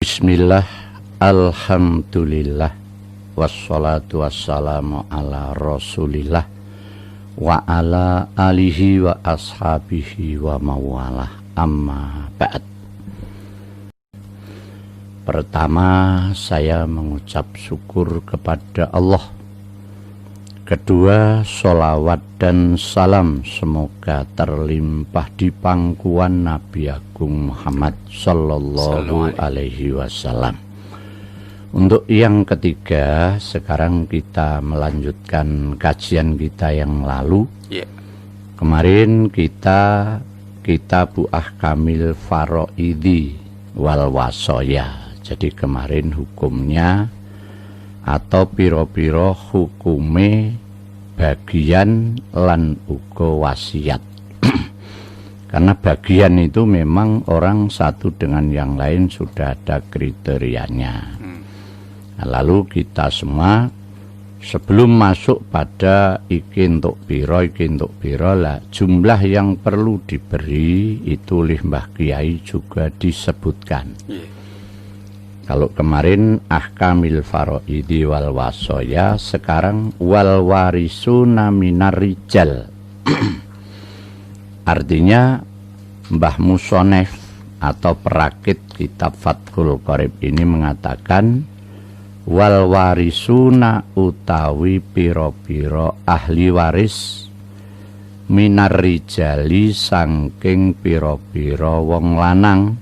Bismillah, alhamdulillah, wassalatu wassalamu ala rasulillah wa ala alihi wa ashabihi wa mawalah, amma ba'd. Pertama, saya mengucap syukur kepada Allah. Kedua, sholawat dan salam semoga terlimpah di pangkuan Nabi Agung Muhammad Sallallahu Alaihi Wasallam. Untuk yang ketiga, sekarang kita melanjutkan kajian kita yang lalu. Kemarin kita Kitab Ahkamil Faraidi wal Wasoya. Jadi kemarin hukumnya atau piro-piro hukume bagian lan uga wasiat. Karena bagian itu memang orang satu dengan yang lain sudah ada kriterianya. Nah, lalu kita semua sebelum masuk pada iki untuk piro lah, jumlah yang perlu diberi itu oleh Mbah Kiai juga disebutkan. Kalau kemarin ahkamil faraidi wal wasoya, sekarang wal warisuna minar rijal. Artinya Mbah Musonef atau perakit kitab Fathul Qorib ini mengatakan wal warisuna utawi piro-piro ahli waris minar rijali sangking piro-piro wong lanang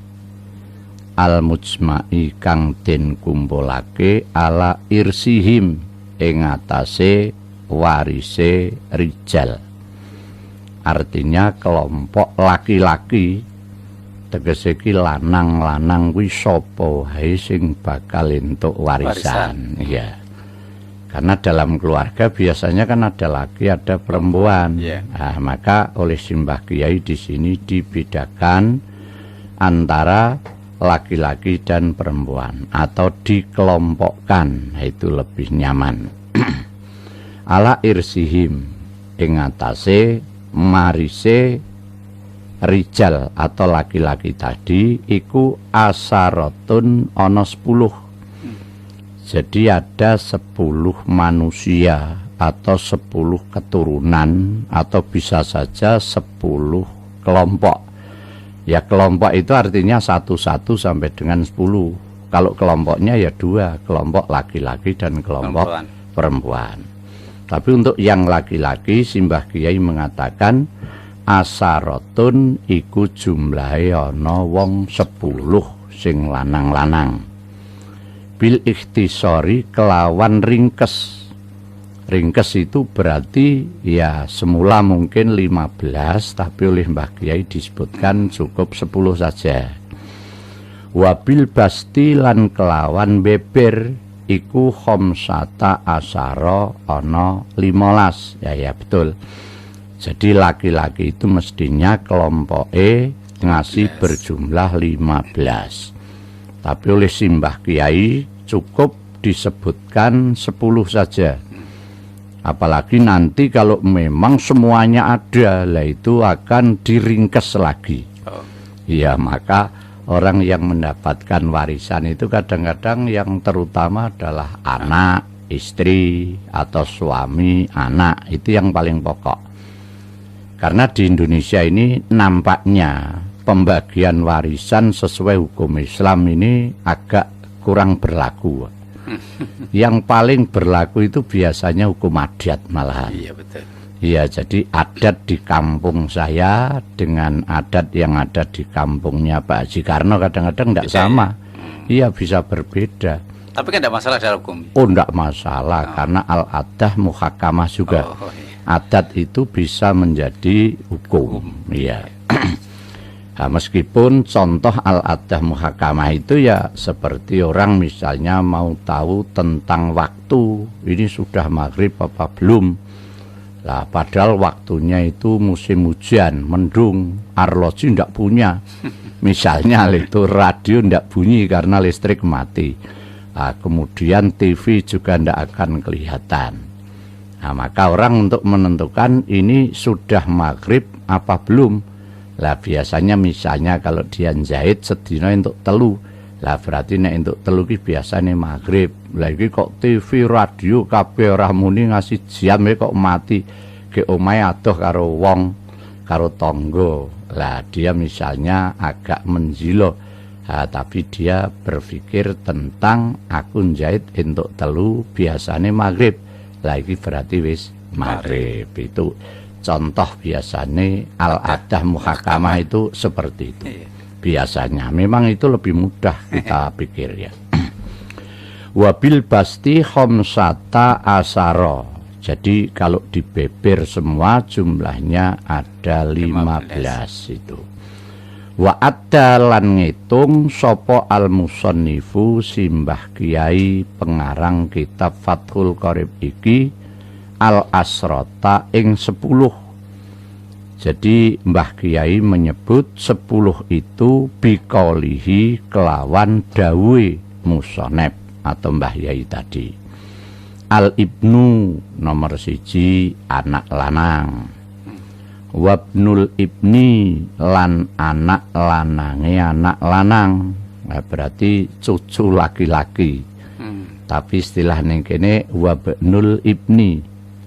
al-mujma'i kang den kumpulake ala irsihim ing atase warise rijal. Artinya kelompok laki-laki, tegese iki lanang-lanang kuwi sapa wae sing bakal entuk warisan. Iya. Karena dalam keluarga biasanya kan ada laki, ada perempuan. Nah, maka oleh Simbah Kiai di sini dibedakan antara laki-laki dan perempuan atau dikelompokkan, itu lebih nyaman. Ala irsihim ing atase marise rijal atau laki-laki tadi iku asaratun ana 10. Jadi ada 10 manusia atau 10 keturunan atau bisa saja 10 kelompok. Ya kelompok itu artinya 1 sampai dengan 10. Kalau kelompoknya ya 2, kelompok laki-laki dan kelompok perempuan. Tapi untuk yang laki-laki Simbah Kiai mengatakan asarotun iku jumlahe ana wong 10 sing lanang-lanang. Bil ikhtisori kelawan ringkes. Ringkes itu berarti ya semula mungkin 15, tapi oleh Mbah Kiai disebutkan cukup 10 saja. Wabil basti lan kelawan beber iku khomsata asara ana 15. Ya betul. Jadi laki-laki itu mestinya kelompoke ngasih berjumlah 15. Tapi oleh Simbah Kiai cukup disebutkan 10 saja. Apalagi nanti kalau memang semuanya ada, lah itu akan diringkes lagi. Ya, maka orang yang mendapatkan warisan itu kadang-kadang yang terutama adalah anak, istri, atau suami, anak. Itu yang paling pokok. Karena di Indonesia ini nampaknya pembagian warisan sesuai hukum Islam ini agak kurang berlaku. Yang paling berlaku itu biasanya hukum adat malahan. Iya betul. Iya, jadi adat di kampung saya dengan adat yang ada di kampungnya Pak Haji Karno kadang-kadang tidak sama. Iya, bisa berbeda. Tapi kan tidak masalah dalam hukum. Oh, tidak masalah karena al-adah muhakamah juga. Adat itu bisa menjadi hukum. Iya. Nah, meskipun contoh al-adah muhakamah itu ya seperti orang misalnya mau tahu tentang waktu, ini sudah maghrib apa belum. Lah padahal waktunya itu musim hujan, mendung, arloji ndak punya. Misalnya itu radio ndak bunyi karena listrik mati. Nah, kemudian TV juga ndak akan kelihatan. Nah, maka orang untuk menentukan ini sudah maghrib apa belum. Lah biasanya misalnya kalau dia jahit sedina untuk telu, Lah berarti nek entuk telu ki biasane maghrib. Lah iki kok TV, radio kabeh ora muni ngasih jam kok mati. Ke omahe adoh karo wong, karo tangga. Lah dia misalnya agak menjilo. Tapi dia berpikir tentang aku njahit entuk telu biasane maghrib. Lah iki berarti wis maghrib. Itu contoh biasane al-adah muhakamah itu seperti itu. Biasanya memang itu lebih mudah kita pikir ya. Wabil basti khamsata asara. Jadi kalau dibeber semua jumlahnya ada 15 itu. Wa adda lan ngitung sapa al-musannifu simbah kiai pengarang kitab Fathul Qorib iki al-asrota ing 10. Jadi Mbah Kiai menyebut 10 itu biqaulihi kelawan dawuhe musonep atau Mbah Yai tadi. Al ibnu nomor 1 anak lanang. Wabnul ibni lan anak lanange anak lanang. Nah, berarti cucu laki-laki. Tapi istilah ning kene wabnul ibni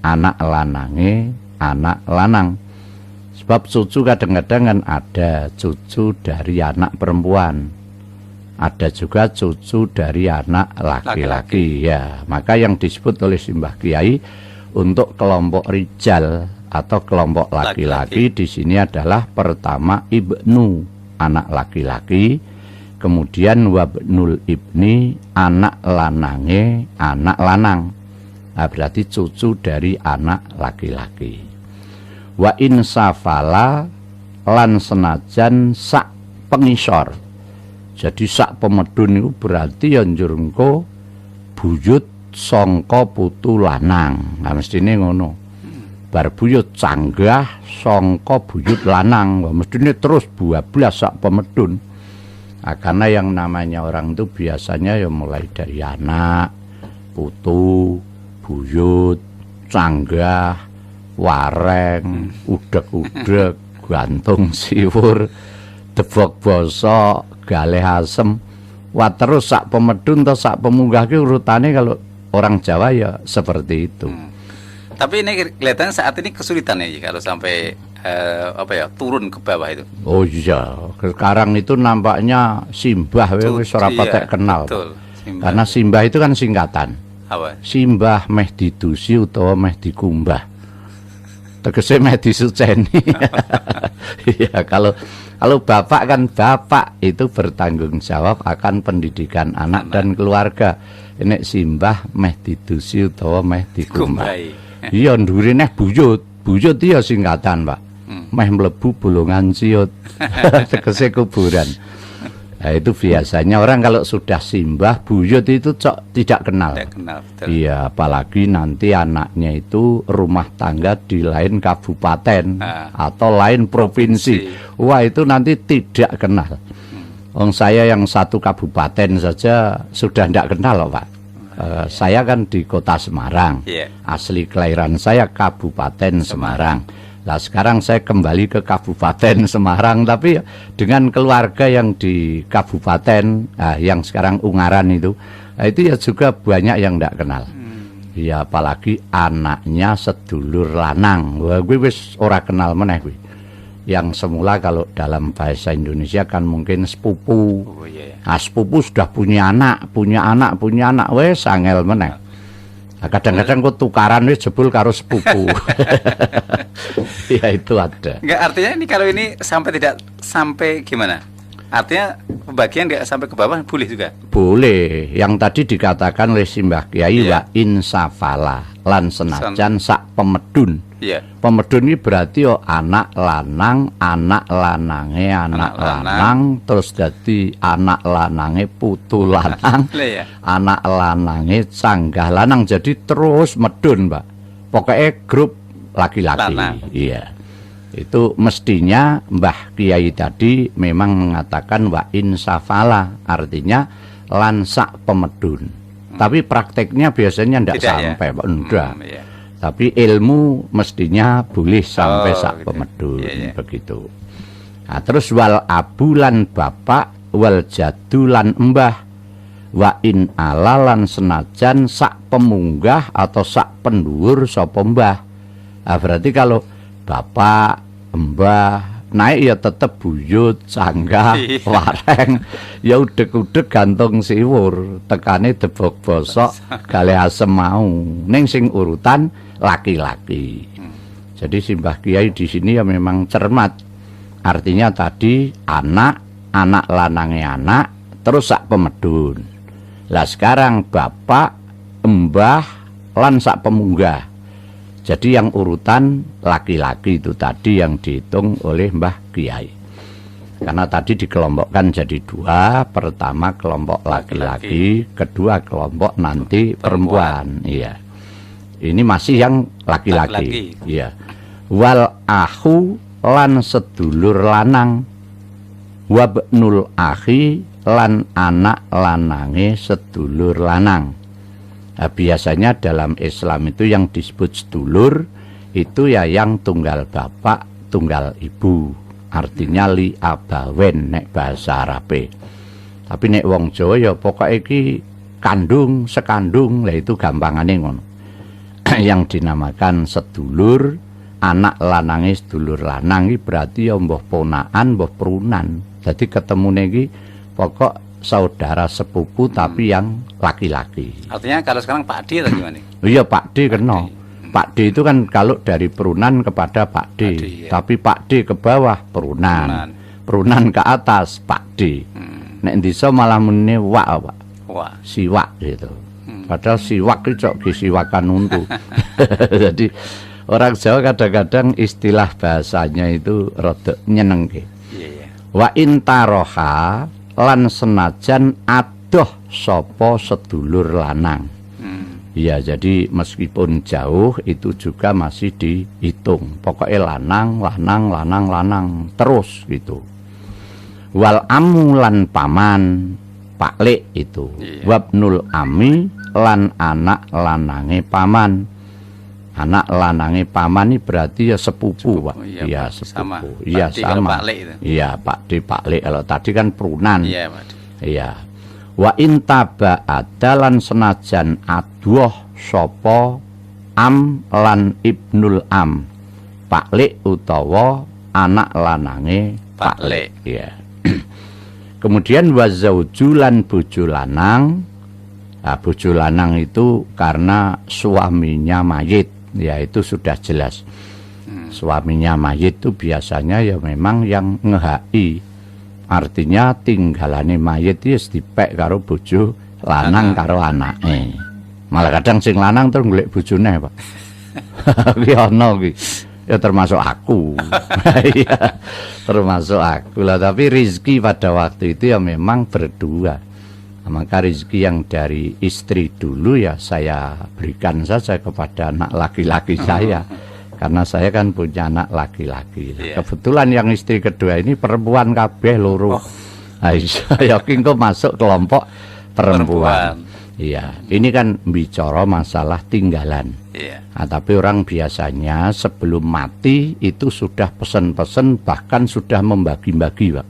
anak lanange anak lanang. Sebab cucu kadang-kadang kan ada cucu dari anak perempuan, ada juga cucu dari anak laki-laki. Ya, maka yang disebut oleh Simbah Kiai untuk kelompok rijal atau kelompok laki-laki di sini adalah pertama ibnu anak laki-laki, kemudian wabnul ibni anak lanange anak lanang. Nah, berarti cucu dari anak laki-laki. Wa insafala lan senajan sak pengisor. Jadi sak pemedun itu berarti ya njur engko buyut sangka putu lanang. Nah mestine ngono. Bar buyut canggah sangka buyut lanang, mestine terus 12 sak pemedun. Nah, karena yang namanya orang itu biasanya ya mulai dari anak, putu, buyut, canggah, wareng, udek-udek, gantung siwur, debok basa, galeh asem. Wah terus sak pemedun atau sak pemunggah ki urutane kalau orang Jawa ya seperti itu. Tapi ini kelihatannya saat ini kesulitan ya kalau sampai turun ke bawah itu. Oh iya, sekarang itu nampaknya simbah wis ora patek kenal. Betul, simbah. Karena simbah itu kan singkatan. Apa? Simbah meh didusi utawa meh dikumbah. Tegese meh disuceni. Iya, kalau bapak kan bapak itu bertanggung jawab akan pendidikan anak dan keluarga. Nek simbah meh didusi utawa meh dikumbah. Iya ndure neh buyut. Buyut iya singkatan, Pak. Meh mlebu bolongan ciut. Tegese kuburan. Nah, itu biasanya orang kalau sudah simbah buyut itu tidak kenal. Tidak kenal, betul. Iya, apalagi nanti anaknya itu rumah tangga di lain kabupaten atau lain provinsi. Wah, itu nanti tidak kenal. Saya yang satu kabupaten saja sudah tidak kenal, Pak. Saya kan di kota Semarang. Asli kelahiran saya Kabupaten Semarang. Nah sekarang saya kembali ke Kabupaten Semarang, tapi dengan keluarga yang di Kabupaten, yang sekarang Ungaran itu ya juga banyak yang tidak kenal. Ya apalagi anaknya sedulur lanang, wah gue wis ora kenal meneh gue. Yang semula kalau dalam bahasa Indonesia kan mungkin sepupu. Sepupu sudah punya anak, wes angel meneh. Kadang-kadang kok tukaran wis jebul karo sepupu. Ya itu ada. Enggak, artinya ini kalau ini tidak sampai gimana? Artinya pembagian enggak sampai ke bawah boleh juga? Boleh. Yang tadi dikatakan oleh Simbah Kiai wa insafala lan senajan sak pemedun. Pemedun ini berarti anak lanang, anak lanange anak lanang, terus jadi anak lanange putu lanang, anak lanange canggah lanang, jadi terus medun, Pak. Pokoknya grup laki-laki. Iya. Itu mestinya Mbah Kiai tadi memang mengatakan wa insafala, artinya lansak pemedun. Tapi prakteknya biasanya tidak sampai, Pak. Enggak. Tapi ilmu mestinya boleh sampai sak pemedun, begitu. Nah, terus wal abulan bapak wal jadu lan embah, wa in alalan senajan sak pemunggah atau sak pendhuwur sapa mbah. Berarti kalau bapak, mbah naik ya tetep buyut, sanggah, wareng, ya udeg-udeg gantung siwur, tekane debok bosok gale asem mau. Ning sing urutan laki-laki. Jadi simbah kiai di sini ya memang cermat. Artinya tadi anak lanange anak, terus sak pemedun. Lah sekarang bapak, mbah, lan sak pemunggah. Jadi yang urutan laki-laki itu tadi yang dihitung oleh Mbah Kiai. Karena tadi dikelompokkan jadi dua, pertama kelompok laki-laki, kedua kelompok nanti perempuan. Iya. Ini masih yang laki-laki. Iya. Wal ahu lan sedulur lanang, wabnul ahi lan anak lanange sedulur lanang. Nah, biasanya dalam Islam itu yang disebut sedulur itu ya yang tunggal bapak, tunggal ibu. Artinya li abawen nek bahasa Arabe. Tapi nek wong Jawa ya pokoke iki kandung, sekandung, lah itu gampangane ngono. Yang dinamakan sedulur, anak lanange sedulur lanang iki berarti ya mbah ponakan, mbah prunan. Jadi ketemune iki pokok saudara sepupu tapi yang laki-laki. Artinya kalau sekarang Pak D atau gimana? Iya Pak D kena. Pak D itu kan kalau dari perunan kepada Pak D. Ya. Tapi Pak D ke bawah perunan. Perunan ke atas Pak D. Nek desa malah muni wak Pak. Wak. Siwak gitu. Padahal siwak itu cok siwakan untu. Jadi orang Jawa kadang-kadang istilah bahasanya itu rada nyenengke. Iya. Wa intaroha lan senajan adoh sapa sedulur lanang. Ya jadi meskipun jauh itu juga masih dihitung. Pokoknya lanang terus gitu. Wal amu lan paman paklik itu. Wabnul ami lan anak lanange paman. Anak lanange paman ini berarti ya sepupu, Pak. Iya, sepupu. Iya, sama. Iya, Pak D, Pak Lek. Kalau tadi kan perunan. Iya, Pak. Iya. Wa intaba adalan senajan aduh sapa am lan ibnul am. Pak Lek utawa anak lanange Pak Lek. Iya. Kemudian wa zauju lan bojo lanang. Nah, bojo lanang itu karena suaminya mayit. Ya itu sudah jelas. Suaminya mayit itu biasanya ya memang yang ngehai. Artinya tinggalane mayit itu dipek karo bojo lanang karo anake. Malah kadang sing lanang terus golek bojone, Pak. Ki ono ki. Ya termasuk aku. Iya, termasuk aku lah. Tapi rezeki pada waktu itu ya memang berdua. Maka rezeki yang dari istri dulu ya saya berikan saja kepada anak laki-laki saya. Karena saya kan punya anak laki-laki. Kebetulan yang istri kedua ini perempuan kabeh loro. Saya yakin kok masuk kelompok perempuan. Iya, ini kan bicara masalah tinggalan. Nah, tapi orang biasanya sebelum mati itu sudah pesen-pesen bahkan sudah membagi-bagi, Pak.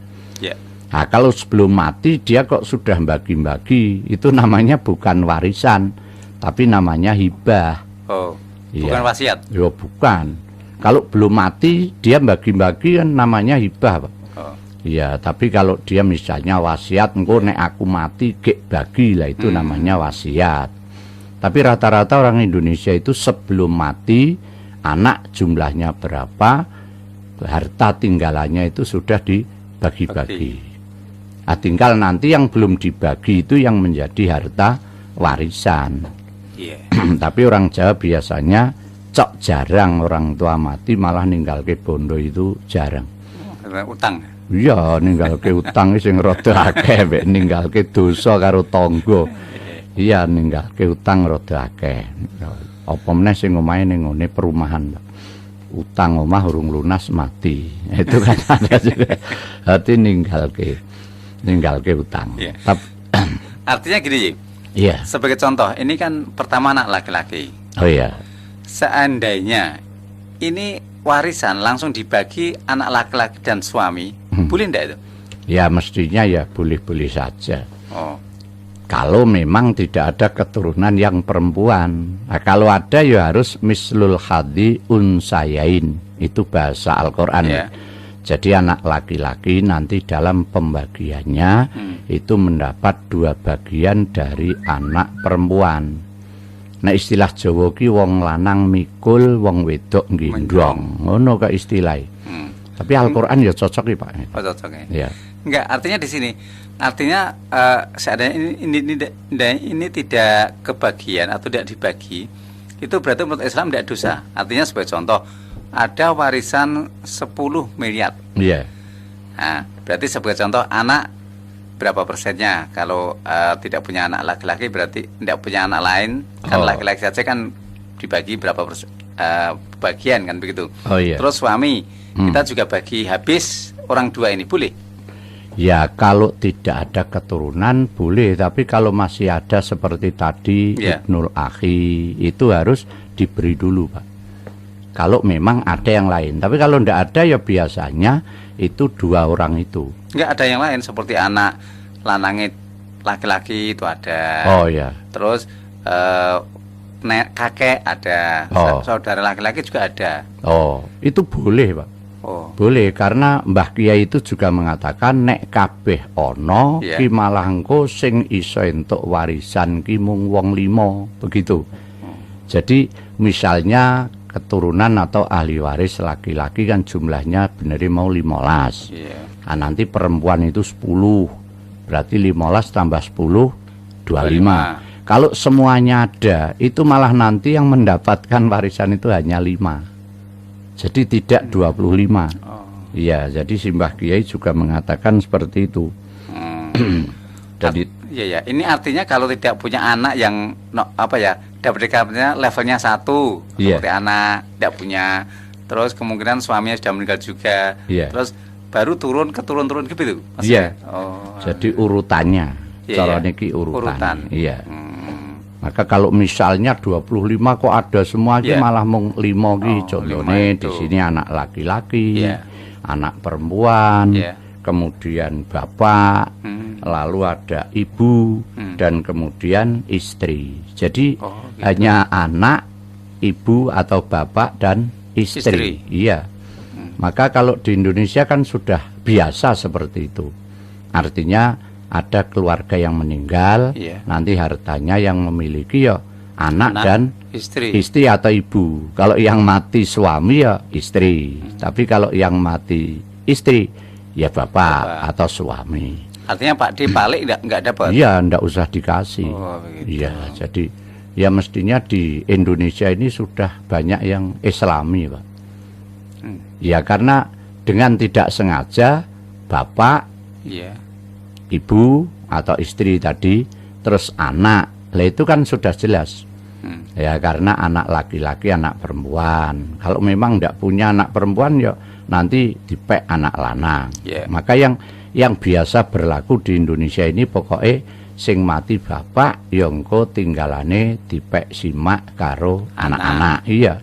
Nah, kalau sebelum mati dia kok sudah bagi-bagi, itu namanya bukan warisan, tapi namanya hibah. Oh, bukan wasiat? Ya bukan. Kalau belum mati dia bagi-bagi kan namanya hibah, Pak. Iya, tapi kalau dia misalnya wasiat, engko nek aku mati gek bagi lah, itu namanya wasiat. Tapi rata-rata orang Indonesia itu sebelum mati, anak jumlahnya berapa, harta tinggalannya itu sudah dibagi-bagi. Nah, tinggal nanti yang belum dibagi itu yang menjadi harta warisan. Tapi orang Jawa biasanya cok jarang orang tua mati malah ninggalke bondo itu jarang. Utang. Iya, ninggalke utang sing rada akeh mek ninggalke dosa karo tangga. Iya, ninggalke utang rada akeh. Apa meneh sing omahe ning ngene perumahan. Utang omah urung lunas mati. Itu kan ada juga. Hati ninggalke utang. Artinya gini, Ji. Iya. Sebagai contoh, ini kan pertama anak laki-laki. Oh iya. Seandainya ini warisan langsung dibagi anak laki-laki dan suami, boleh enggak itu? Ya mestinya ya boleh-boleh saja. Oh, Kalau memang tidak ada keturunan yang perempuan. Nah, kalau ada ya harus mislul hadi unsayain. Itu bahasa Al-Qur'an. ya. Jadi anak laki-laki nanti dalam pembagiannya itu mendapat 2 bagian dari anak perempuan. Nah istilah Jawa ki wong lanang mikul, wong wedok nggindong. Ngono ka istilah. Tapi Al-Qur'an ya cocok ya Pak. Oh, cocok ya. Ya. Enggak, artinya di sini. Artinya seandainya ini tidak kebagian atau tidak dibagi, itu berarti menurut Islam tidak dosa. Artinya sebagai contoh, ada warisan 10 miliar. Iya. Nah, berarti sebagai contoh anak berapa persennya? Kalau tidak punya anak laki-laki berarti tidak punya anak lain. Kan laki-laki saja kan dibagi berapa bagian kan begitu. Oh iya. Terus suami kita juga bagi habis orang dua ini boleh? Ya kalau tidak ada keturunan boleh, tapi kalau masih ada seperti tadi Ibnul Akhi itu harus diberi dulu Pak. Kalau memang ada yang lain, tapi kalau tidak ada ya biasanya itu 2 orang itu. Enggak ada yang lain seperti anak lanangit laki-laki itu ada. Oh ya. Terus kakek ada, saudara laki-laki juga ada. Oh itu boleh Pak. Oh. Boleh karena Mbah Kiai itu juga mengatakan nek kabeh ana ki malah engko sing iso entuk warisan ki mung wong 5 begitu. Jadi misalnya keturunan atau ahli waris laki-laki kan jumlahnya bener mau 15. Nah, nanti perempuan itu 10. Berarti 15 tambah 10 25. Kalau semuanya ada, itu malah nanti yang mendapatkan warisan itu hanya 5. Jadi tidak 25. Iya, jadi Simbah Kiai juga mengatakan seperti itu. Jadi iya, ini artinya kalau tidak punya anak yang dapatnya levelnya 1 seperti anak tidak punya, terus kemungkinan suaminya sudah meninggal juga, terus baru turun gitu. Iya. Jadi urutannya, cara niki urutan. Iya. Maka kalau misalnya 25 kok ada semua ki malah mung 5 ki contohnya di sini anak laki-laki, anak perempuan, kemudian bapak, lalu ada ibu dan kemudian istri. Jadi hanya anak, ibu atau bapak dan istri. Iya. Maka kalau di Indonesia kan sudah biasa seperti itu. Artinya ada keluarga yang meninggal, nanti hartanya yang memiliki ya anak dan istri atau ibu. Kalau yang mati suami ya istri, tapi kalau yang mati istri ya bapak atau suami. Artinya Pak D balik enggak dapat? Iya, enggak usah dikasih. Iya, jadi ya mestinya di Indonesia ini sudah banyak yang Islami, Pak. Ya karena dengan tidak sengaja bapak, ibu atau istri tadi, terus anak, lah itu kan sudah jelas. Ya karena anak laki-laki, anak perempuan. Kalau memang tidak punya anak perempuan ya nanti dipek anak lanang. Maka yang biasa berlaku di Indonesia ini pokoknya sing mati bapak yongko tinggalane dipek simak karo anak-anak. Iya.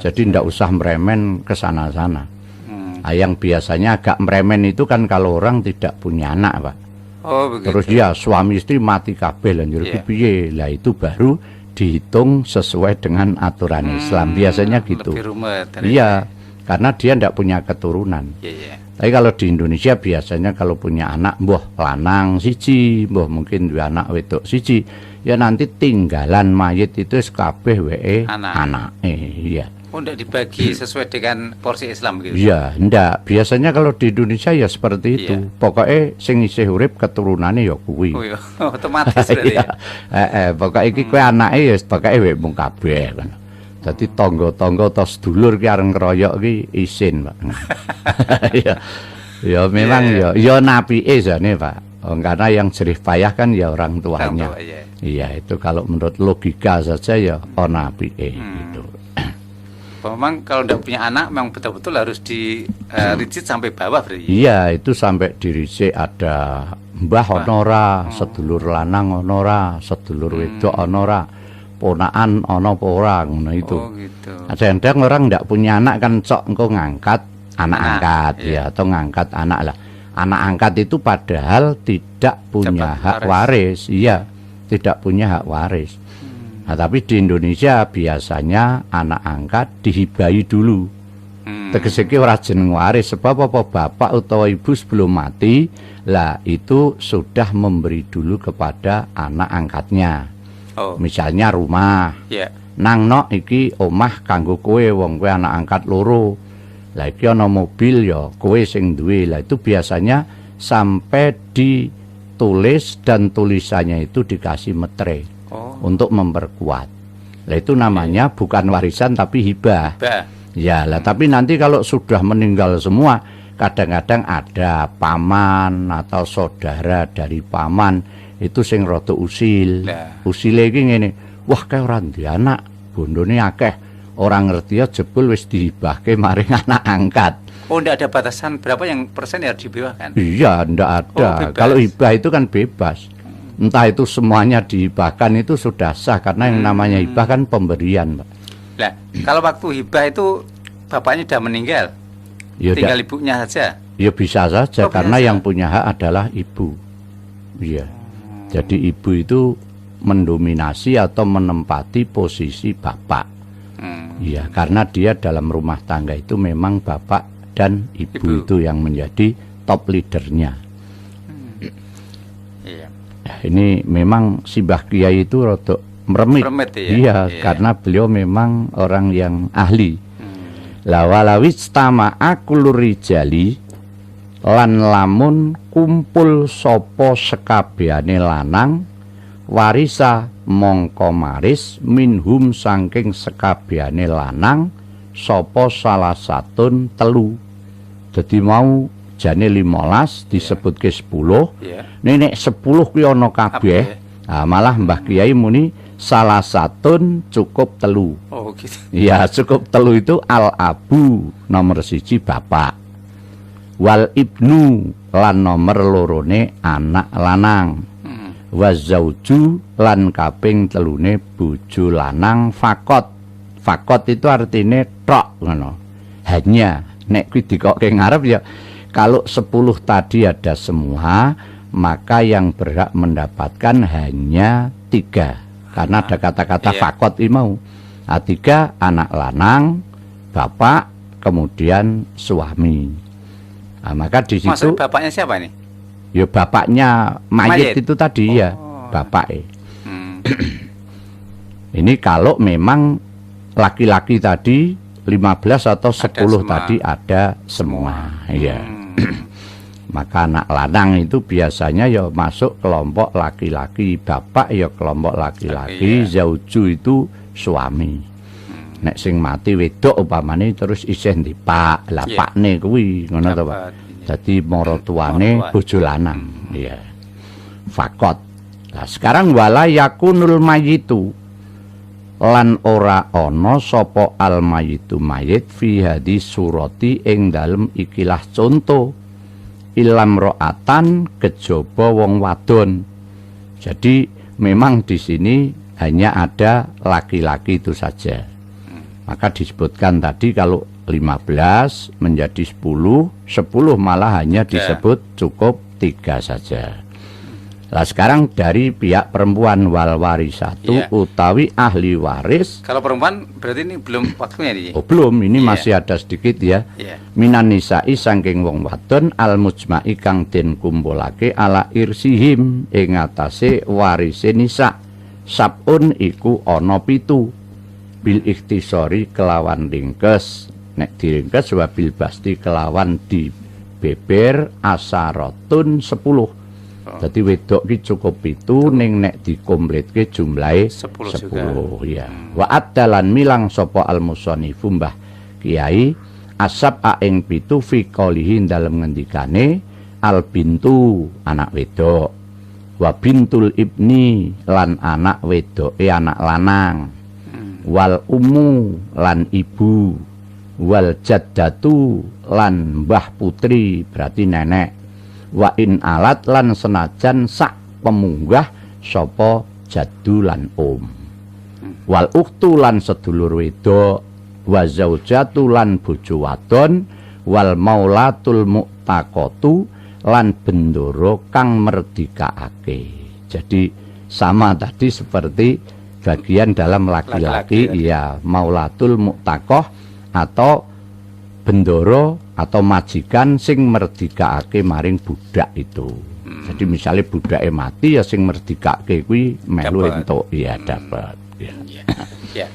Jadi tidak usah meremen ke sana-sana. Yang biasanya agak meremen itu kan kalau orang tidak punya anak, Pak. Terus ya suami istri mati kabeh lanjut piye. Lah itu baru dihitung sesuai dengan aturan Islam. Biasanya gitu. Iya, karena dia tidak punya keturunan. Tapi kalau di Indonesia biasanya kalau punya anak mbuh lanang siji, mbuh mungkin dua anak wedok siji, ya nanti tinggalan mayit itu kabeh wae anak. Iya. Oh, enggak dibagi sesuai dengan porsi Islam gitu? Iya, enggak. Biasanya kalau di Indonesia ya seperti itu. Pokoknya sing isih urip keturunane ya kuwi. Oh iya, otomatis berarti ya. Pokoknya iki kowe anake ya pokoke wae mung kabeh kan. Dadi tangga-tangga atau sedulur ki areng ngeroyok ki isin, Pak. Ya. Ya memang ya napike jane, Pak. Karena yang jerih payah kan ya orang tuanya. Iya, itu kalau menurut logika saja ya ana apike gitu. Memang kalau tidak punya anak memang betul-betul harus diricit sampai bawah berarti. Iya, itu sampai diricit ada mbah ana ora, sedulur lanang ana ora, sedulur wedok ana ora, ponakan ana apa ora ngono itu. Oh gitu. Kadang-kadang orang tidak punya anak kan cok engko ngangkat anak angkat ya atau ngangkat anak lah. anak angkat itu padahal tidak punya Dapat hak waris. Iya, tidak punya hak waris. Nah, tapi di Indonesia biasanya anak angkat dihibahi dulu. Tegese ki ora jeneng waris, sebab apa bapak utawa ibu sebelum mati lah itu sudah memberi dulu kepada anak angkatnya. Oh. Misalnya rumah. Ya. Nang nok iki omah kanggo kowe, wong kowe anak angkat loro. Lah iki ana mobil ya kowe sing duwe. Lah itu biasanya sampai ditulis dan tulisannya itu dikasih metre untuk memperkuat. Lah itu namanya bukan warisan tapi hibah. Ya, lah tapi nanti kalau sudah meninggal semua, kadang-kadang ada paman atau saudara dari paman itu sing rada usil. Usile iki ngene, wah kae ora duwe anak, bondone akeh. Ora ngerti ya jebul wis dihibahke maring anak angkat. Oh, ndak ada batasan berapa yang persen yang dibebaskan? Iya, ndak ada. Kalau hibah itu kan bebas. Entah itu semuanya dihibahkan itu sudah sah karena yang namanya hibah kan pemberian, Pak. Lah, kalau waktu hibah itu bapaknya sudah meninggal, Ya, tinggal ibunya saja. Ya bisa saja karena biasa. yang punya hak adalah ibu. Iya. Jadi ibu itu mendominasi atau menempati posisi bapak. Iya, karena dia dalam rumah tangga itu memang bapak dan ibu itu yang menjadi top leadernya. Iya. Nah, ini memang si Mbah Kiai itu rada meremit. Ya? Iya, karena beliau memang orang yang ahli. La walawis tama akul rijali lan lamun kumpul sapa sekabehane lanang warisa mongko maris minhum saking sekabehane lanang sapa salah satun telu. Dadi mau jane 15 disebutke 10. Nek 10 kuwi ana kabeh. Nah, malah Mbah Kiai muni salah satun cukup telu. Oh gitu. Iya, cukup telu itu al-abu nomor 1 bapak. Wal ibnu lan nomor lorone anak lanang. Wazauju lan kaping telune bojo lanang fakot. Fakot itu artinya tok ngono. Hanya nek kuwi dikokke ngarep ya kalau 10 tadi ada semua, maka yang berhak mendapatkan hanya 3 karena ada kata-kata fakot ini mau. Nah, 3 anak lanang, bapak, kemudian suami. Nah, maka di situ maksud bapaknya siapa ini? Ya bapaknya mayit itu tadi ya, bapak. Ini kalau memang laki-laki tadi 15 atau 10 tadi ada semua. Iya. Maka anak lanang itu biasanya ya masuk kelompok laki-laki, bapak ya kelompok laki-laki, zauju itu suami. Nek sing mati wedok upamane terus isih ndi pak, lah pakne kuwi ngono to, Pak. Dadi maratuwane bojo lanang. Iya. Fakot. Nah, sekarang wala yakunul mayitu lan ora ana sapa al mayitu mayit fi hadis surati ing dalem ikilah contoh ilam ro'atan kejaba wong wadon. Jadi memang di sini hanya ada laki-laki itu saja. Maka disebutkan tadi kalau 15 menjadi 10, 10 malah hanya disebut cukup 3 saja. Lah sekarang dari pihak perempuan wal warisatu utawi ahli waris. Kalau perempuan berarti ini belum waktunya nih. Oh belum, ini masih ada sedikit ya. Minan nisa'i saking wong wadon al mujma'i kang den kumpulake ala irsihim ing atase warise nisa. Sabun iku ana 7 bil ikhtisori kelawan ringkes. Nek diringkes wabil basti kelawan di beber asaratun 10. Jadi wedok ki cukup 7 ning nek dikompletke jumlahe 10 ya. Wa adalan milang sapa al musannifu Mbah Kiai asab ing 7 fi qalihi dalem ngendikane al bintu anak wedok wa bintul ibni lan anak wedoke anak lanang wal ummu lan ibu wal jaddatu lan mbah putri berarti nenek wa in alat lan senajan sak pemunggah sapa jaddu lan wal ukhtu lan sedulur wedok wa zaujatu lan bojo wadon wal maulatul mu'taqatu lan bendoro kang merdikake. Jadi sama tadi seperti bagian dalam laki-laki, ya maulatul mu'takoh atau bendoro atau majikan sing merdikake maring budak itu. Jadi misalnya budake mati ya sing merdikake kuwi melu entuk ya dapat. Ya. Ya.